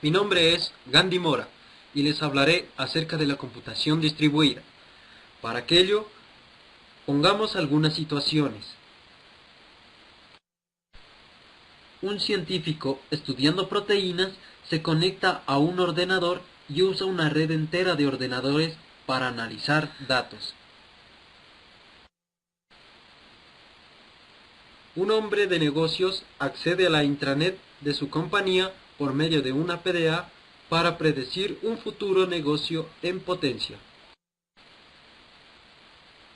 Mi nombre es Gandhi Mora y les hablaré acerca de la computación distribuida. Para aquello, pongamos algunas situaciones. Un científico estudiando proteínas se conecta a un ordenador y usa una red entera de ordenadores para analizar datos. Un hombre de negocios accede a la intranet de su compañía por medio de una PDA para predecir un futuro negocio en potencia.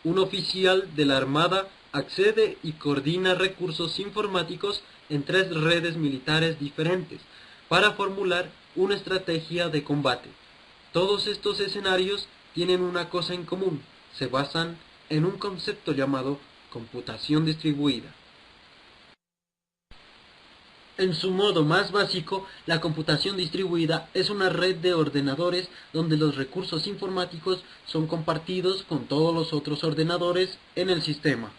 Un oficial de la Armada accede y coordina recursos informáticos en 3 redes militares diferentes para formular una estrategia de combate. Todos estos escenarios tienen una cosa en común: se basan en un concepto llamado computación distribuida. En su modo más básico, la computación distribuida es una red de ordenadores donde los recursos informáticos son compartidos con todos los otros ordenadores en el sistema.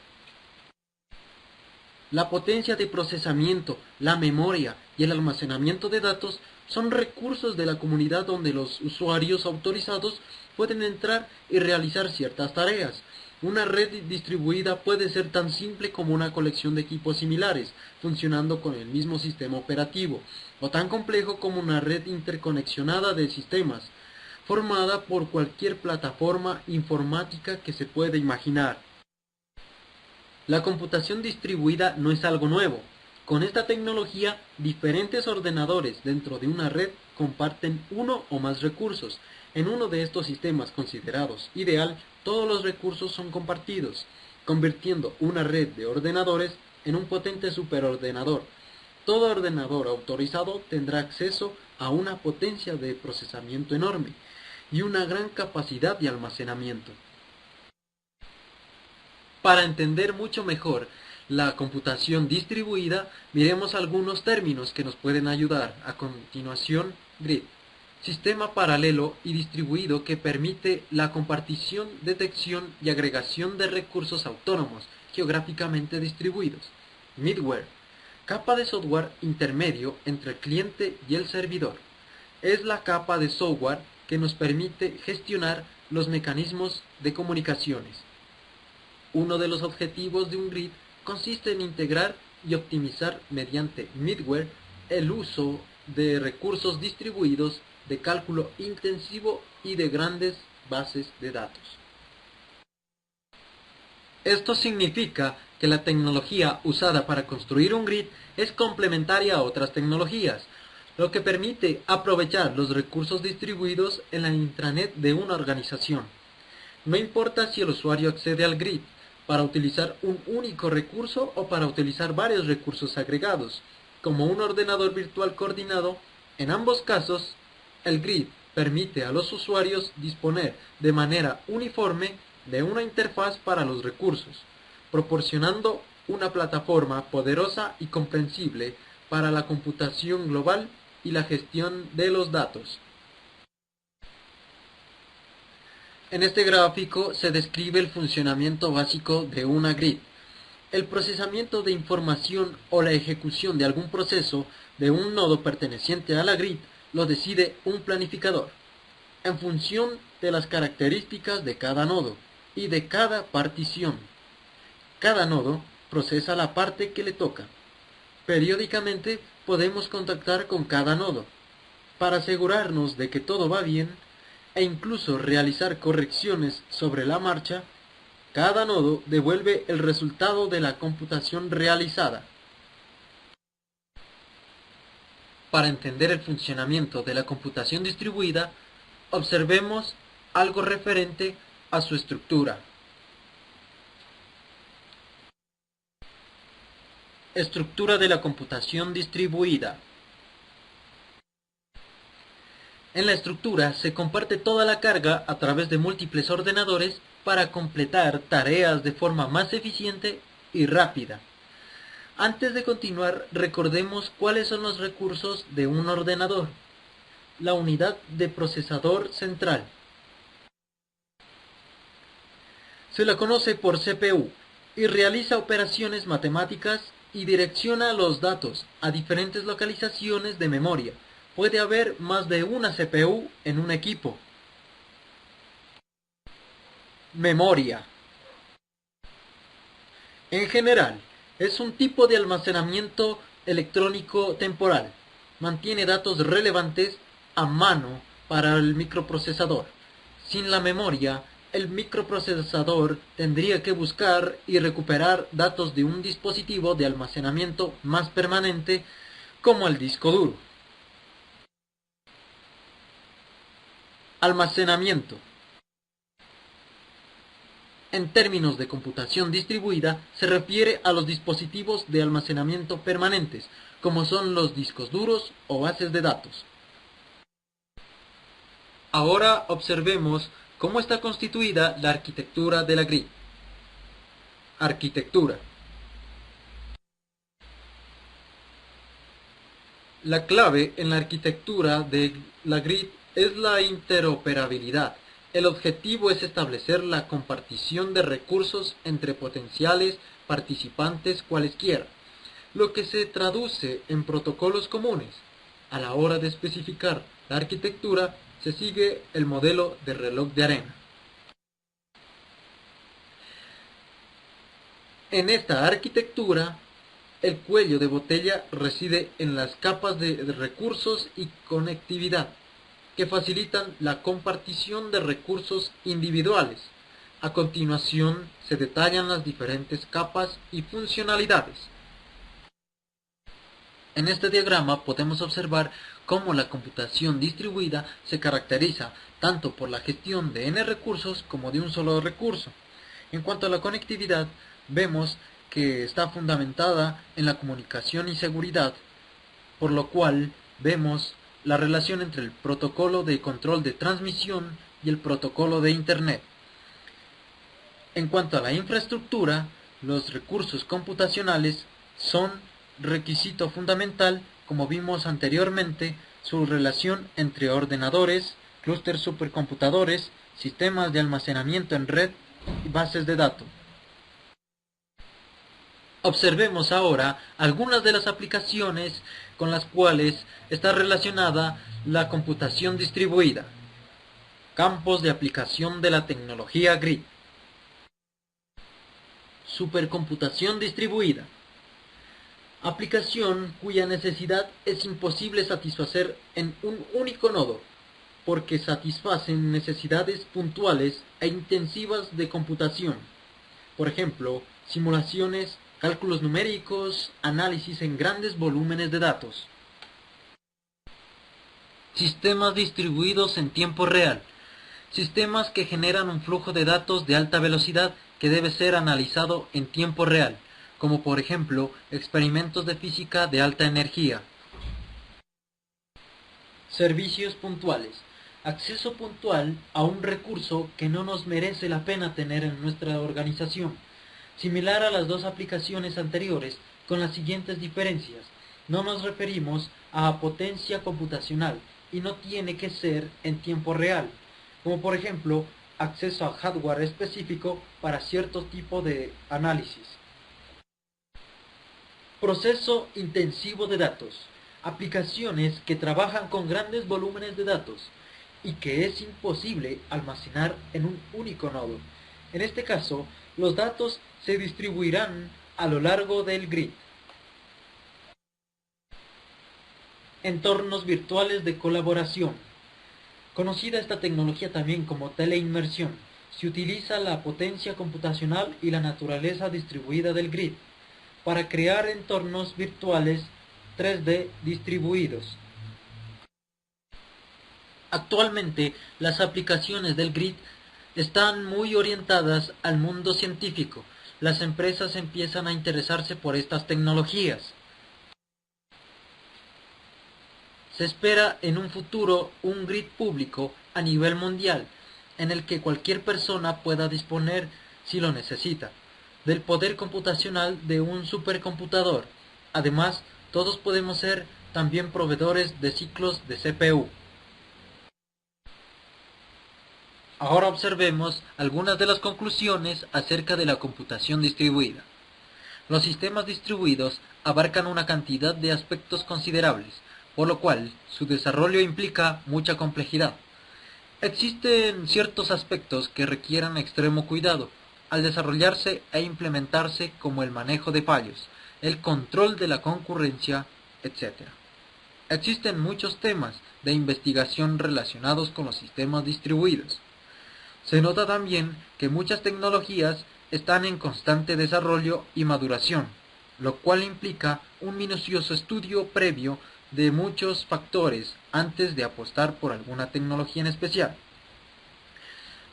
La potencia de procesamiento, la memoria y el almacenamiento de datos son recursos de la comunidad donde los usuarios autorizados pueden entrar y realizar ciertas tareas. Una red distribuida puede ser tan simple como una colección de equipos similares, funcionando con el mismo sistema operativo, o tan complejo como una red interconexionada de sistemas, formada por cualquier plataforma informática que se pueda imaginar. La computación distribuida no es algo nuevo. Con esta tecnología, diferentes ordenadores dentro de una red comparten uno o más recursos. En uno de estos sistemas considerados ideal, todos los recursos son compartidos, convirtiendo una red de ordenadores en un potente superordenador. Todo ordenador autorizado tendrá acceso a una potencia de procesamiento enorme y una gran capacidad de almacenamiento. Para entender mucho mejor la computación distribuida, miremos algunos términos que nos pueden ayudar. A continuación, grid. Sistema paralelo y distribuido que permite la compartición, detección y agregación de recursos autónomos geográficamente distribuidos. Middleware. Capa de software intermedio entre el cliente y el servidor. Es la capa de software que nos permite gestionar los mecanismos de comunicaciones. Uno de los objetivos de un grid consiste en integrar y optimizar mediante middleware el uso de recursos distribuidos de cálculo intensivo y de grandes bases de datos. Esto significa que la tecnología usada para construir un grid es complementaria a otras tecnologías, lo que permite aprovechar los recursos distribuidos en la intranet de una organización. No importa si el usuario accede al grid para utilizar un único recurso o para utilizar varios recursos agregados, como un ordenador virtual coordinado. En ambos casos, el grid permite a los usuarios disponer de manera uniforme de una interfaz para los recursos, proporcionando una plataforma poderosa y comprensible para la computación global y la gestión de los datos. En este gráfico se describe el funcionamiento básico de una grid. El procesamiento de información o la ejecución de algún proceso de un nodo perteneciente a la grid lo decide un planificador, en función de las características de cada nodo y de cada partición. Cada nodo procesa la parte que le toca. Periódicamente podemos contactar con cada nodo para asegurarnos de que todo va bien e incluso realizar correcciones sobre la marcha. Cada nodo devuelve el resultado de la computación realizada. Para entender el funcionamiento de la computación distribuida, observemos algo referente a su estructura. Estructura de la computación distribuida. En la estructura se comparte toda la carga a través de múltiples ordenadores para completar tareas de forma más eficiente y rápida. Antes de continuar, recordemos cuáles son los recursos de un ordenador. La unidad de procesador central. Se la conoce por CPU y realiza operaciones matemáticas y direcciona los datos a diferentes localizaciones de memoria, puede haber más de una CPU en un equipo. Memoria. En general, es un tipo de almacenamiento electrónico temporal. Mantiene datos relevantes a mano para el microprocesador. Sin la memoria, el microprocesador tendría que buscar y recuperar datos de un dispositivo de almacenamiento más permanente como el disco duro. Almacenamiento. En términos de computación distribuida, se refiere a los dispositivos de almacenamiento permanentes, como son los discos duros o bases de datos. Ahora observemos cómo está constituida la arquitectura de la grid. Arquitectura. La clave en la arquitectura de la grid es la interoperabilidad. El objetivo es establecer la compartición de recursos entre potenciales participantes cualesquiera, lo que se traduce en protocolos comunes. A la hora de especificar la arquitectura, se sigue el modelo de reloj de arena. En esta arquitectura, el cuello de botella reside en las capas de recursos y conectividad, que facilitan la compartición de recursos individuales. A continuación se detallan las diferentes capas y funcionalidades. En este diagrama podemos observar cómo la computación distribuida se caracteriza tanto por la gestión de n recursos como de un solo recurso. En cuanto a la conectividad, vemos que está fundamentada en la comunicación y seguridad, por lo cual vemos la relación entre el protocolo de control de transmisión y el protocolo de Internet. En cuanto a la infraestructura, los recursos computacionales son requisito fundamental, como vimos anteriormente, su relación entre ordenadores, clústeres supercomputadores, sistemas de almacenamiento en red y bases de datos. Observemos ahora algunas de las aplicaciones con las cuales está relacionada la computación distribuida. Campos de aplicación de la tecnología grid. Supercomputación distribuida. Aplicación cuya necesidad es imposible satisfacer en un único nodo, porque satisfacen necesidades puntuales e intensivas de computación. Por ejemplo, simulaciones, cálculos numéricos, análisis en grandes volúmenes de datos. Sistemas distribuidos en tiempo real. Sistemas que generan un flujo de datos de alta velocidad que debe ser analizado en tiempo real, como por ejemplo experimentos de física de alta energía. Servicios puntuales. Acceso puntual a un recurso que no nos merece la pena tener en nuestra organización. Similar a las dos aplicaciones anteriores, con las siguientes diferencias. No nos referimos a potencia computacional y no tiene que ser en tiempo real, como por ejemplo acceso a hardware específico para cierto tipo de análisis. Proceso intensivo de datos. Aplicaciones que trabajan con grandes volúmenes de datos y que es imposible almacenar en un único nodo. En este caso, los datos se distribuirán a lo largo del grid. Entornos virtuales de colaboración. Conocida esta tecnología también como teleinmersión, se utiliza la potencia computacional y la naturaleza distribuida del grid para crear entornos virtuales 3D distribuidos. Actualmente, las aplicaciones del grid están muy orientadas al mundo científico. Las empresas empiezan a interesarse por estas tecnologías. Se espera en un futuro un grid público a nivel mundial, en el que cualquier persona pueda disponer, si lo necesita, del poder computacional de un supercomputador. Además, todos podemos ser también proveedores de ciclos de CPU. Ahora observemos algunas de las conclusiones acerca de la computación distribuida. Los sistemas distribuidos abarcan una cantidad de aspectos considerables. por lo cual su desarrollo implica mucha complejidad. Existen ciertos aspectos que requieran extremo cuidado al desarrollarse e implementarse, como el manejo de fallos, el control de la concurrencia, etc. Existen muchos temas de investigación relacionados con los sistemas distribuidos. Se nota también que muchas tecnologías están en constante desarrollo y maduración, lo cual implica un minucioso estudio previo de muchos factores antes de apostar por alguna tecnología en especial.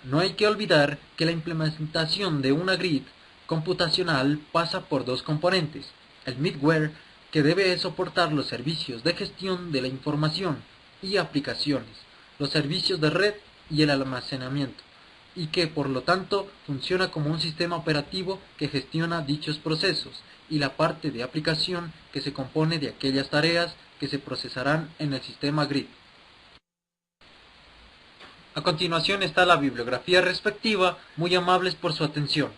No hay que olvidar que la implementación de una grid computacional pasa por dos componentes: el middleware, que debe soportar los servicios de gestión de la información y aplicaciones, los servicios de red y el almacenamiento, y que por lo tanto funciona como un sistema operativo que gestiona dichos procesos, y la parte de aplicación que se compone de aquellas tareas que se procesarán en el sistema grid. A continuación está la bibliografía respectiva, muy amables por su atención.